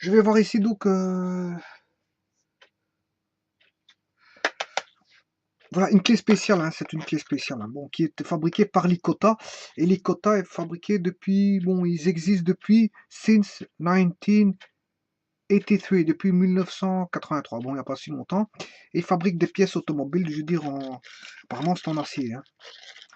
Je vais voir ici donc voilà une clé spéciale, hein, c'est une clé spéciale, hein, bon, qui est fabriquée par Lycota. Et Lycota est fabriqué depuis, bon, ils existent depuis since 1983, depuis 1983. Bon, il n'y a pas si longtemps. Et ils fabriquent des pièces automobiles, je veux dire, apparemment c'est en acier. Hein.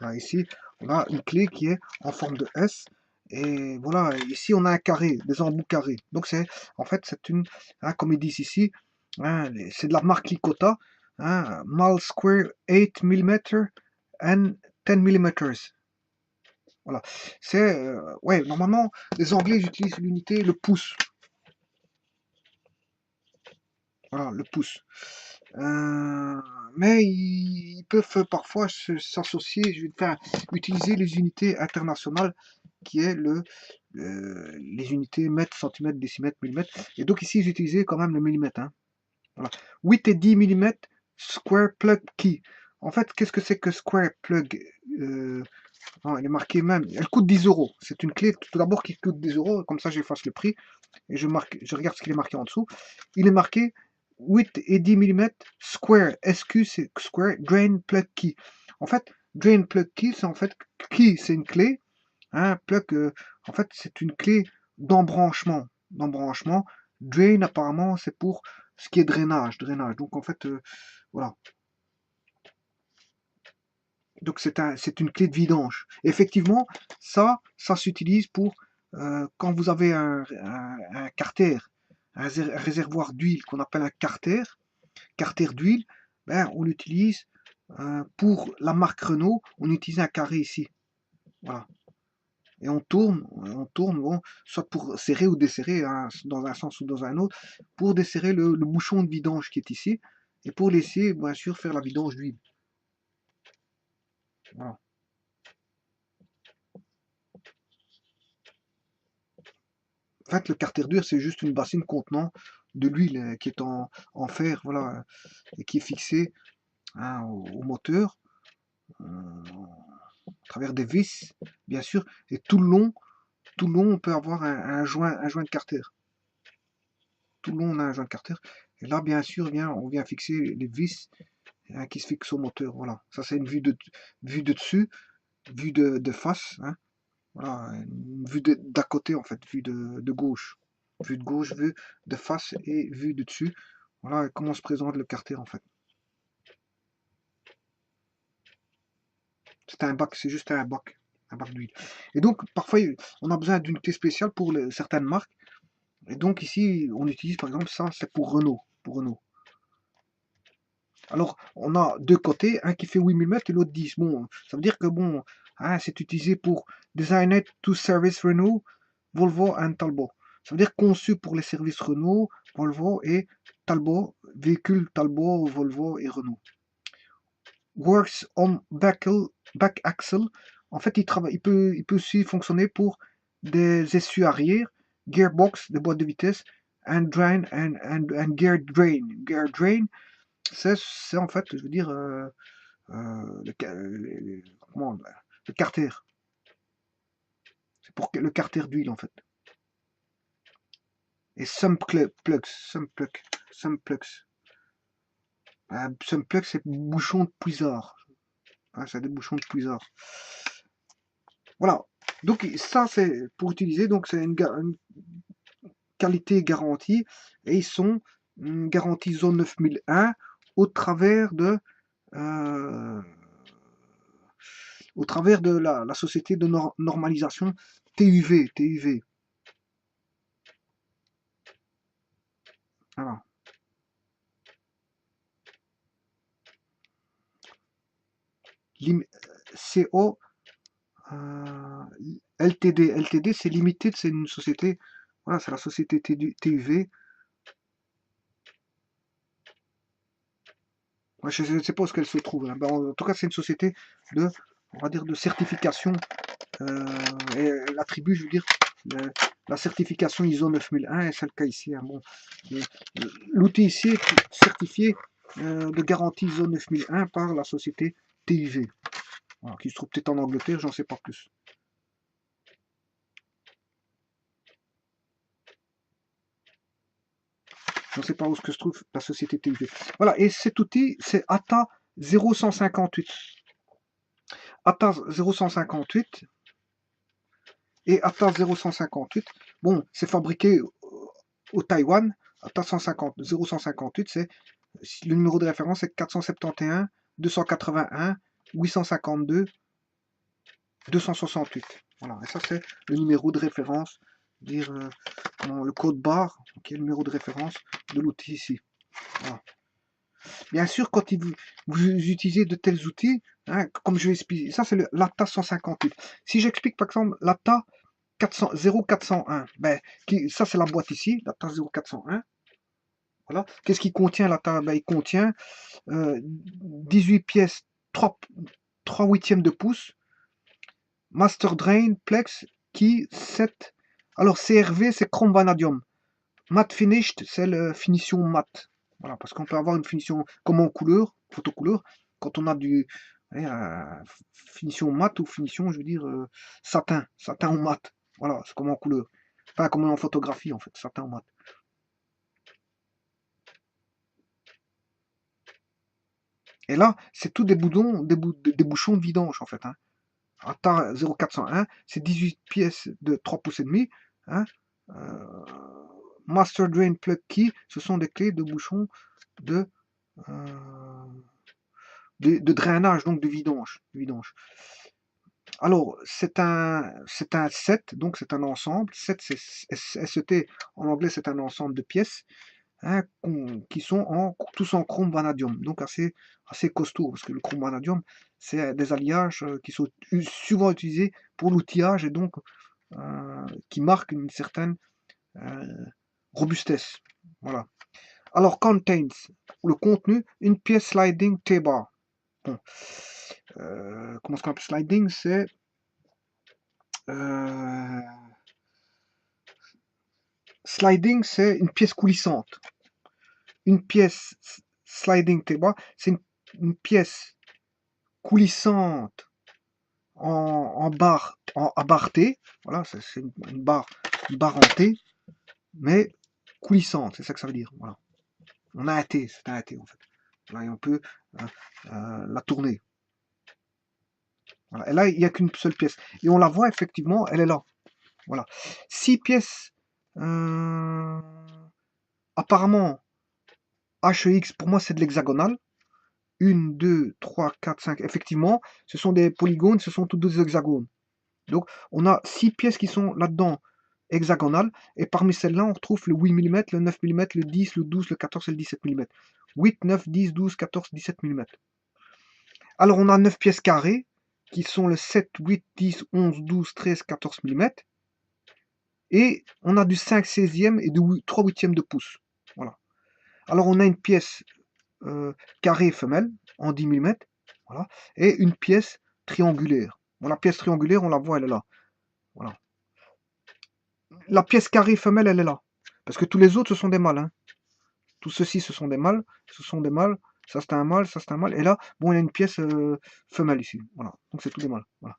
Voilà, ici, on a une clé qui est en forme de S. Et voilà, ici on a un carré, des embouts carrés. Donc c'est, en fait, c'est une, hein, comme ils disent ici, hein, c'est de la marque Lycota, hein, Mal Square 8 mm and 10 mm. Voilà, c'est, ouais, normalement, les Anglais ils utilisent l'unité, le pouce. Voilà, le pouce. Mais ils peuvent parfois s'associer, je vais faire utiliser les unités internationales qui est les unités mètres, centimètres, décimètres, millimètres. Et donc ici, j'ai utilisé quand même le millimètre. Hein. Voilà. 8 et 10 mm square plug key. En fait, qu'est-ce que c'est que square plug non, elle est marquée même, elle coûte 10 euros. C'est une clé tout d'abord qui coûte 10 euros, comme ça j'efface le prix et je regarde ce qu'il est marqué en dessous. Il est marqué 8 et 10 mm square, SQ c'est square drain plug key. En fait, drain plug key, c'est en fait key, c'est une clé. Hein, plug, en fait, c'est une clé d'embranchement. D'embranchement. Drain, apparemment, c'est pour ce qui est drainage. Drainage. Donc, en fait, voilà. Donc, c'est une clé de vidange. Et effectivement, ça s'utilise pour quand vous avez un carter, un réservoir d'huile qu'on appelle un carter d'huile, ben, on l'utilise pour la marque Renault, on utilise un carré ici. Voilà. Et on tourne, bon, soit pour serrer ou desserrer, hein, dans un sens ou dans un autre, pour desserrer le bouchon de vidange qui est ici, et pour laisser, bien sûr, faire la vidange d'huile. Voilà. En fait, le carter d'huile, c'est juste une bassine contenant de l'huile qui est en fer, voilà, et qui est fixée hein, au moteur, à travers des vis, bien sûr, et tout le long, on peut avoir un joint de carter. Tout le long, on a un joint de carter. Et là, bien sûr, on vient fixer les vis hein, qui se fixe au moteur. Voilà, ça c'est une vue de dessus, vue de face. Hein. Voilà, une vue d'à côté en fait, vue de gauche. Vue de gauche, vue de face et vue de dessus. Voilà comment se présente le carter en fait. C'est un bac, c'est juste un bac d'huile. Et donc parfois on a besoin d'une clé spéciale pour certaines marques. Et donc ici on utilise par exemple ça, c'est pour Renault. Pour Renault. Alors, on a deux côtés, un qui fait 8 mm et l'autre 10. Bon, ça veut dire que bon, hein, c'est utilisé pour Designed to Service Renault, Volvo and Talbot. Ça veut dire conçu pour les services Renault, Volvo et Talbot, véhicules Talbot, Volvo et Renault. Works on back axle. En fait, il peut aussi fonctionner pour des essuies arrière, gearbox, des boîtes de vitesse, and drain and gear drain. Gear drain, c'est en fait, je veux dire, comment, le carter. C'est pour le carter d'huile en fait. Et some plugs. Some plugs, c'est bouchon de puisard. Hein, c'est des bouchons de puisard. Voilà. Donc ça, c'est pour utiliser. Donc c'est une qualité garantie. Et ils sont garantie zone 9001 au travers de la société de normalisation TUV. Voilà. CO LTD. LTD, c'est limité, c'est une société. Voilà, c'est la société TUV. Ouais, je ne sais pas où elle se trouve. Hein. Ben, en tout cas, c'est une société de, on va dire, de certification. Et elle attribue, je veux dire, la certification ISO 9001, et c'est le cas ici. Hein. Bon, l'outil ici est certifié de garantie ISO 9001 par la société TUV. Voilà, qui se trouve peut-être en Angleterre, j'en sais pas plus. on ne sait pas où se trouve la société TUV. Voilà, et cet outil, c'est ATA 0158. ATA 0158 et ATA 0158. Bon, c'est fabriqué au Taïwan. ATA 0158, c'est le numéro de référence, c'est 471 281 852 268. Voilà, et ça c'est le numéro de référence, dire le code barre, qui est le numéro de référence de l'outil ici. Voilà. Bien sûr, quand vous utilisez de tels outils, hein, comme je vais expliquer, ça c'est l'ATA 158. Si j'explique par exemple l'ATA 0401, ben, ça c'est la boîte ici, l'ATA 0401. Voilà. Qu'est-ce qu'il contient l'ATA? Ben, il contient 18 pièces 3 huitièmes de pouce, Master Drain, Plex, Key, 7. Alors CRV, c'est Chrome Vanadium. Matte Finished, c'est la finition matte. Voilà, parce qu'on peut avoir une finition comme en couleur, photocouleur, quand on a du finition matte ou finition, je veux dire, satin ou mat. Voilà, c'est comme en couleur. Enfin, comme en photographie, en fait, satin ou mat. Et là, c'est tout des boutons, des bouchons de vidange, en fait. Hein. ATA 0401, c'est 18 pièces de 3 pouces et demi. Hein. Master Drain Plug Key, ce sont des clés de bouchons de, de drainage, donc de vidange. Alors, c'est un set, donc c'est un ensemble. Set, c'est SET, en anglais, c'est un ensemble de pièces hein, qui sont tous en chrome vanadium, donc assez costaud, parce que le chrome vanadium, c'est des alliages qui sont souvent utilisés pour l'outillage et donc qui marquent une certaine robustesse. Voilà. Alors, contains, le contenu, une pièce sliding T-bar. Bon. Comment est-ce qu'on appelle sliding? C'est sliding, c'est une pièce coulissante. Une pièce sliding T-bar, c'est une pièce coulissante en barre, à barre T. Voilà, c'est une barre en T, mais coulissante, c'est ça que ça veut dire. Voilà. On a un T, c'est un T en fait. Là, et on peut la tourner. Voilà. Et là, il n'y a qu'une seule pièce. Et on la voit effectivement, elle est là. Voilà. 6 pièces. Apparemment, HEX, pour moi, c'est de l'hexagonal. 1, 2, 3, 4, 5. Effectivement, ce sont des polygones, ce sont tous des hexagones. Donc, on a 6 pièces qui sont là-dedans hexagonales. Et parmi celles-là, on retrouve le 8 mm, le 9 mm, le 10, le 12, le 14 et le 17 mm. 8, 9, 10, 12, 14, 17 mm. Alors, on a 9 pièces carrées qui sont le 7, 8, 10, 11, 12, 13, 14 mm. Et on a du 5 16e et du 3 8e de pouce. Voilà. Alors, on a une pièce carrée femelle en 10 mm. Voilà. Et une pièce triangulaire. Bon, la pièce triangulaire, on la voit, elle est là. Voilà. La pièce carrée femelle, elle est là. Parce que tous les autres, ce sont des mâles. Hein. Tous ceux-ci, ce sont des mâles. Ce sont des mâles. Ça, c'est un mâle. Ça, c'est un mâle. Et là, bon, il y a une pièce femelle ici. Voilà. Donc, c'est tous des mâles. Voilà.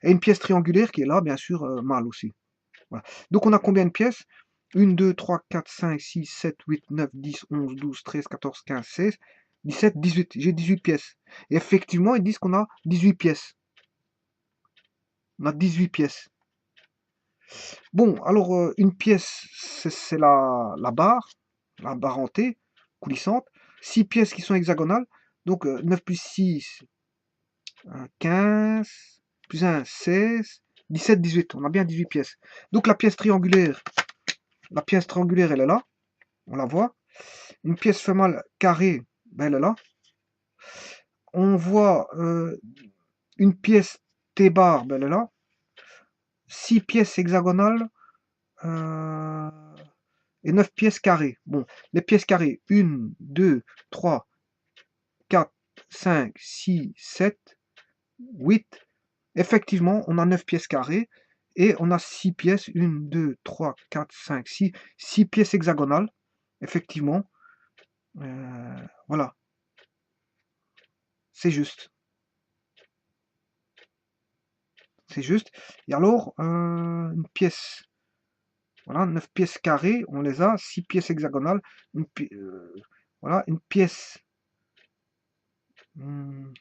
Et une pièce triangulaire qui est là, bien sûr, mâle aussi. Voilà. Donc, on a combien de pièces 1, 2, 3, 4, 5, 6, 7, 8, 9, 10, 11, 12, 13, 14, 15, 16, 17, 18. J'ai 18 pièces. Et effectivement, ils disent qu'on a 18 pièces. On a 18 pièces. Bon, alors une pièce, c'est la barre en T, coulissante. 6 pièces qui sont hexagonales. Donc 9 plus 6, 15, plus 1, 16, 17, 18. On a bien 18 pièces. Donc la pièce triangulaire, elle est là. On la voit. Une pièce femelle carrée, ben, elle est là. On voit une pièce T-bar, ben, elle est là. 6 pièces hexagonales. Et 9 pièces carrées. Bon, les pièces carrées, 1, 2, 3, 4, 5, 6, 7, 8. Effectivement, on a 9 pièces carrées et on a 6 pièces, 1, 2, 3, 4, 5, 6, 6 pièces hexagonales. Effectivement, voilà, c'est juste. C'est juste. Et alors, une pièce Voilà, 9 pièces carrées, on les a, 6 pièces hexagonales, voilà, une pièce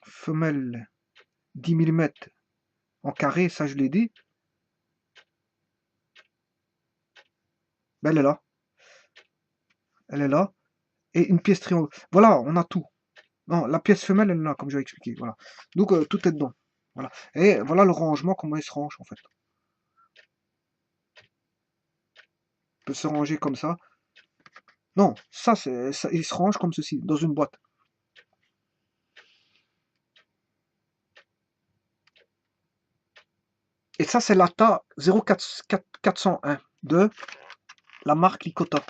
femelle 10 mm en carré, ça je l'ai dit, ben, elle est là, et une pièce triangle. Voilà, on a tout. Non, la pièce femelle, elle est là, comme j'avais expliqué, voilà. Donc, tout est dedans. Voilà. Et voilà le rangement, comment il se range, en fait. Il peut se ranger comme ça. Non, ça, il se range comme ceci, dans une boîte. Et ça, c'est l'ATA 04401 de la marque Lycota.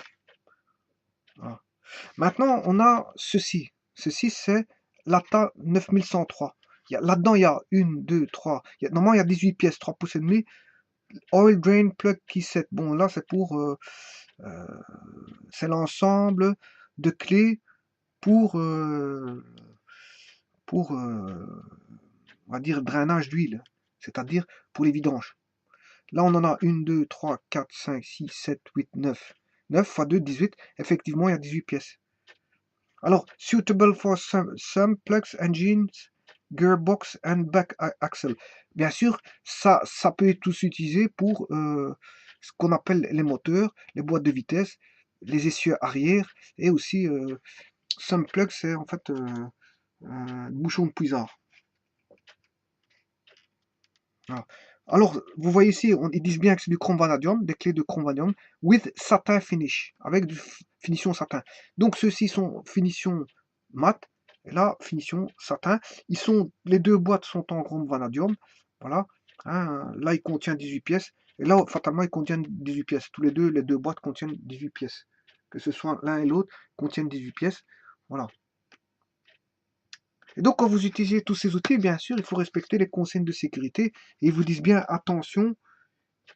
Voilà. Maintenant, on a ceci. Ceci, c'est l'ATA 9103. Là-dedans, il y a 1, 2, 3. Normalement, il y a 18 pièces, 3 pouces et demi. Oil Drain Plug Key Set. Bon, là, c'est pour... c'est l'ensemble de clés pour on va dire, drainage d'huile. C'est-à-dire pour les vidanges. Là, on en a 1, 2, 3, 4, 5, 6, 7, 8, 9. 9 x 2, 18. Effectivement, il y a 18 pièces. Alors, suitable for some plugs, engines, gearbox and back axle. Bien sûr, ça peut être tous utilisé pour ce qu'on appelle les moteurs, les boîtes de vitesse, les essieux arrière, et aussi some plugs, c'est en fait un bouchon de puisard. Voilà. Alors, vous voyez ici, ils disent bien que c'est du chrome vanadium, des clés de chrome vanadium, with satin finish, avec du finition satin. Donc, ceux-ci sont finition mat, et là, finition satin. Les deux boîtes sont en chrome vanadium, voilà. Hein, là, il contient 18 pièces, et là, fatalement, ils contiennent 18 pièces. Tous les deux boîtes contiennent 18 pièces. Que ce soit l'un et l'autre, contiennent 18 pièces, voilà. Et donc, quand vous utilisez tous ces outils, bien sûr, il faut respecter les consignes de sécurité. Et ils vous disent bien, attention,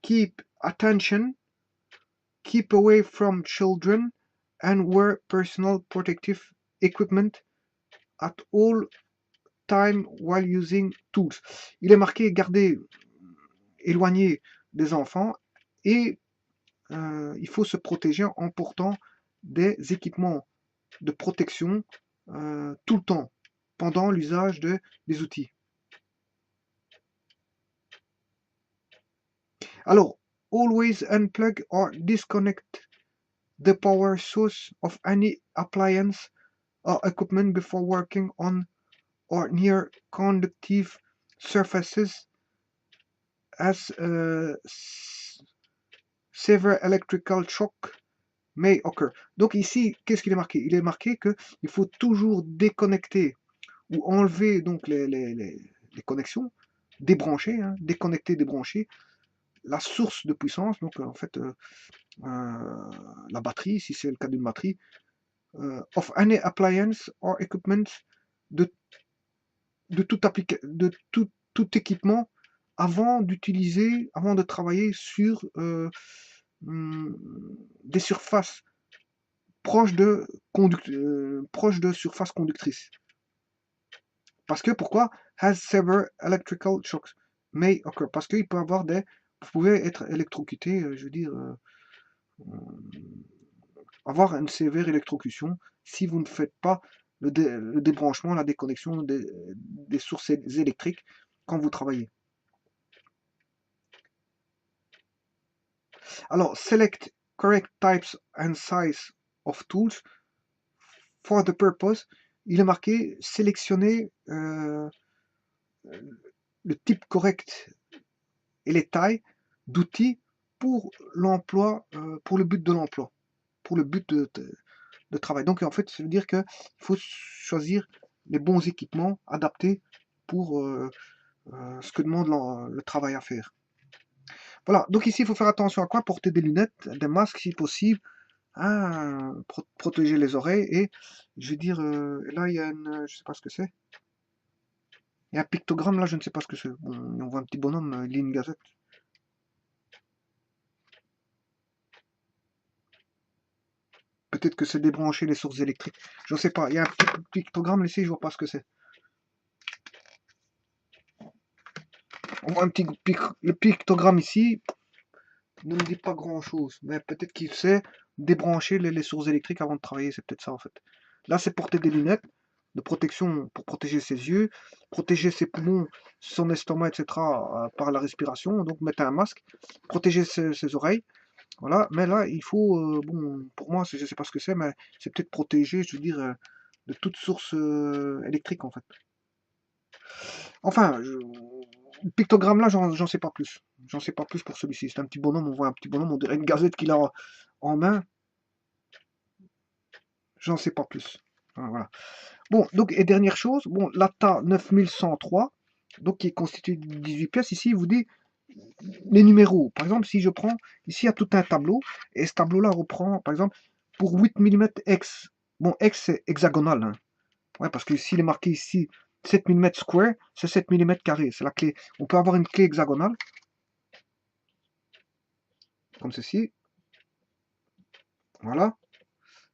keep attention, keep away from children, and wear personal protective equipment at all time while using tools. Il est marqué, gardez éloigné des enfants, et il faut se protéger en portant des équipements de protection tout le temps, pendant l'usage des outils. Alors, always unplug or disconnect the power source of any appliance or equipment before working on or near conductive surfaces as severe electrical shock may occur. Donc ici, qu'est-ce qu'il est marqué? Il est marqué qu'il faut toujours déconnecter ou enlever donc les connexions, débrancher, hein, déconnecter, débrancher la source de puissance, donc en fait la batterie, si c'est le cas d'une batterie, of any appliance or equipment, de tout équipement avant de travailler sur des surfaces proches de surfaces conductrices. Parce que pourquoi? Has severe electrical shocks may occur. Parce qu'il peut avoir vous pouvez être électrocuté, je veux dire, avoir une sévère électrocution si vous ne faites pas le débranchement, la déconnexion des sources électriques quand vous travaillez. Alors, select correct types and size of tools for the purpose. Il est marqué sélectionner le type correct et les tailles d'outils pour l'emploi, pour le but de l'emploi, pour le but de travail. Donc en fait, ça veut dire qu'il faut choisir les bons équipements adaptés pour ce que demande le travail à faire. Voilà, donc ici il faut faire attention à quoi? Porter des lunettes, des masques si possible, hein, protéger les oreilles, et je veux dire, là il y a je sais pas ce que c'est. Il y a un pictogramme là, je ne sais pas ce que c'est. Bon, on voit un petit bonhomme, il lit une gazette. Peut-être que c'est débrancher les sources électriques. Je ne sais pas. Il y a un petit pictogramme ici, je vois pas ce que c'est. On voit le pictogramme ici. ne me dit pas grand-chose. Mais peut-être qu'il sait débrancher les sources électriques avant de travailler. C'est peut-être ça, en fait. Là, c'est porter des lunettes de protection pour protéger ses yeux, protéger ses poumons, son estomac, etc. Par la respiration. Donc, mettre un masque, protéger ses oreilles. Voilà. Mais là, il faut, bon, pour moi, je ne sais pas ce que c'est, mais c'est peut-être protéger, je veux dire, de toute source électrique, en fait. Enfin, le pictogramme là, j'en sais pas plus. J'en sais pas plus pour celui-ci. C'est un petit bonhomme, on voit un petit bonhomme, on dirait une gazette qu'il a en main. J'en sais pas plus. Voilà. Bon, donc, et dernière chose, bon, l'ATA 9103, donc qui est constitué de 18 pièces, ici, il vous dit les numéros. Par exemple, si je prends, ici, il y a tout un tableau, et ce tableau-là reprend, par exemple, pour 8 mm X. Bon, X, c'est hexagonal, hein. Ouais, parce que s'il est marqué ici 7 mm square, c'est 7 mm carré. C'est la clé. On peut avoir une clé hexagonale, comme ceci, voilà,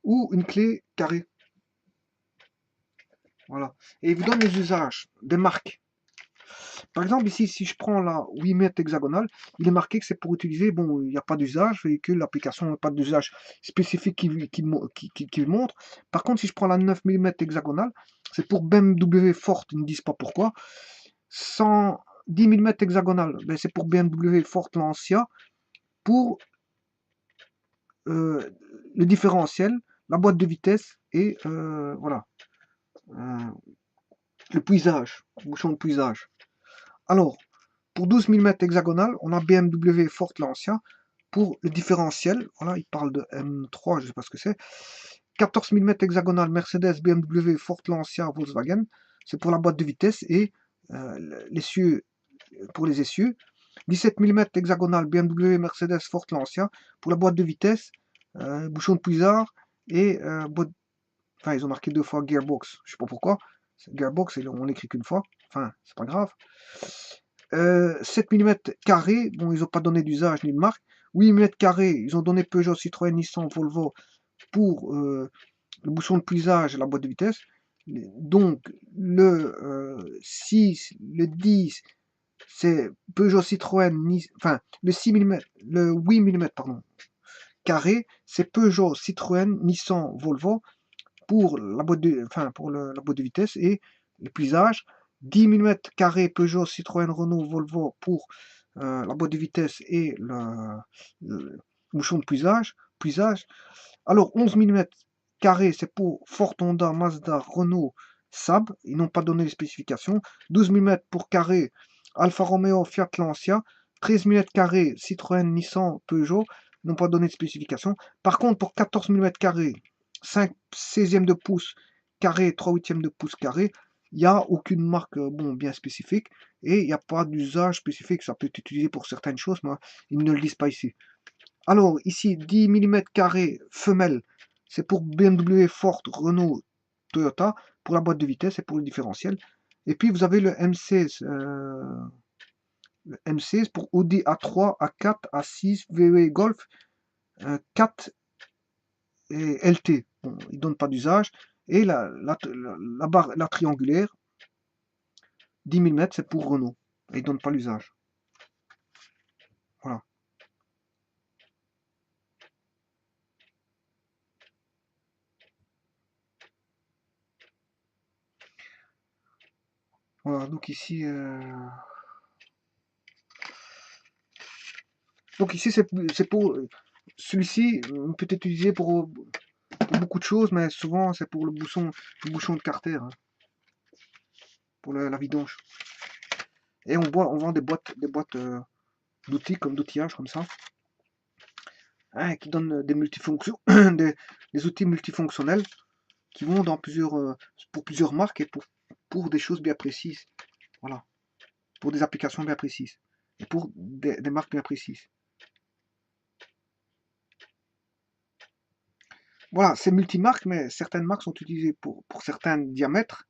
ou une clé carrée, voilà. Et il vous donne les usages des marques. Par exemple, ici, si je prends la 8 mètres hexagonale, il est marqué que c'est pour utiliser, bon, il n'y a pas d'usage, véhicule, l'application n'a pas d'usage spécifique qui le montre. Par contre, si je prends la 9 mm hexagonale, c'est pour BMW Ford, ils ne disent pas pourquoi. 110 mm hexagonale, ben, c'est pour BMW Ford Lancia, pour le différentiel, la boîte de vitesse et voilà, euh, le puisage, le bouchon de puisage. Alors, pour 12 mm hexagonal, on a BMW Ford Lancia. Pour le différentiel, voilà, il parle de M3, je ne sais pas ce que c'est. 14 mm hexagonal, Mercedes, BMW, Ford Lancia, Volkswagen. C'est pour la boîte de vitesse et l'essieu pour les essieux. 17 mm hexagonal, BMW, Mercedes, Ford Lancia. Pour la boîte de vitesse, bouchon de puisard et boîte. Enfin, ils ont marqué 2 fois gearbox. Je sais pas pourquoi. Gearbox, on l'écrit qu'une fois. Enfin, c'est pas grave. 7 mm carré, bon, ils n'ont pas donné d'usage ni de marque. 8 mm carré, ils ont donné Peugeot, Citroën, Nissan, Volvo pour le bouchon de puisage et la boîte de vitesse. Donc, le 6, le 10, c'est Peugeot, Citroën, enfin, le 6 mm, le 8 mm, pardon, carré, c'est Peugeot, Citroën, Nissan, Volvo pour la boîte de, enfin, pour la boîte de vitesse et le puisage. 10 mm carré Peugeot, Citroën, Renault, Volvo pour la boîte de vitesse et le bouchon de puisage. Alors 11 mm carré, c'est pour Ford, Honda, Mazda, Renault, Saab. Ils n'ont pas donné les spécifications. 12 mm pour carré Alfa Romeo, Fiat Lancia. 13 mm carré Citroën, Nissan, Peugeot. Ils n'ont pas donné de spécifications. Par contre, pour 14 mm carré 5 16e de pouce carré, 3 8e de pouce carré, il n'y a aucune marque bon, bien spécifique et il n'y a pas d'usage spécifique. Ça peut être utilisé pour certaines choses, mais ils ne le disent pas ici. Alors, ici, 10 mm carré femelle, c'est pour BMW, Ford, Renault, Toyota, pour la boîte de vitesse et pour le différentiel. Et puis, vous avez le M16, pour Audi A3, A4, A6, VW Golf, 4 et LT. Bon, ils ne donnent pas d'usage. Et la triangulaire, 10 mm, c'est pour Renault. Et ils ne donnent pas l'usage. Voilà. Voilà, donc ici... Donc ici, c'est pour... Celui-ci peut être utilisé pour beaucoup de choses, mais souvent c'est pour le bouchon de Carter, hein, pour la vidange. Et on vend des boîtes d'outils, comme d'outillage, comme ça, hein, qui donnent des multifonctions, des outils multifonctionnels qui vont dans pour plusieurs marques et pour des choses bien précises. Voilà. Pour des applications bien précises. Et pour des marques bien précises. Voilà, c'est multimarque, mais certaines marques sont utilisées pour certains diamètres,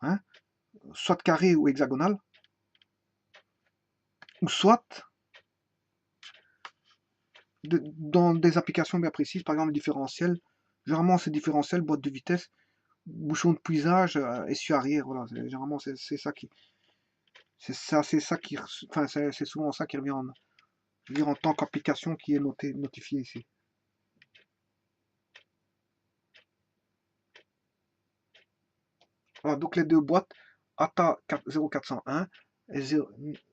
hein, soit carré ou hexagonal, ou soit dans des applications bien précises, par exemple le différentiel. Généralement, c'est différentiel, boîte de vitesse, bouchon de puisage, essieu arrière. Voilà, généralement, c'est ça qui. C'est ça qui. Enfin, c'est souvent ça qui revient dire en tant qu'application qui est notifiée ici. Voilà, donc les deux boîtes, ATA 0401 et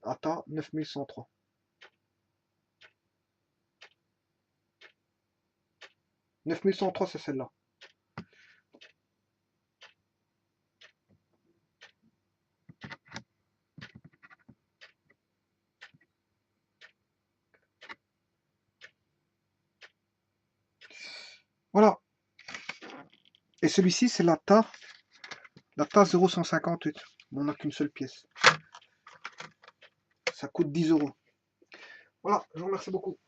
ATA 9103. 9103, c'est celle-là. Voilà. Et celui-ci, c'est l'ATA 0158. On n'a qu'une seule pièce. Ça coûte 10 €. Voilà, je vous remercie beaucoup.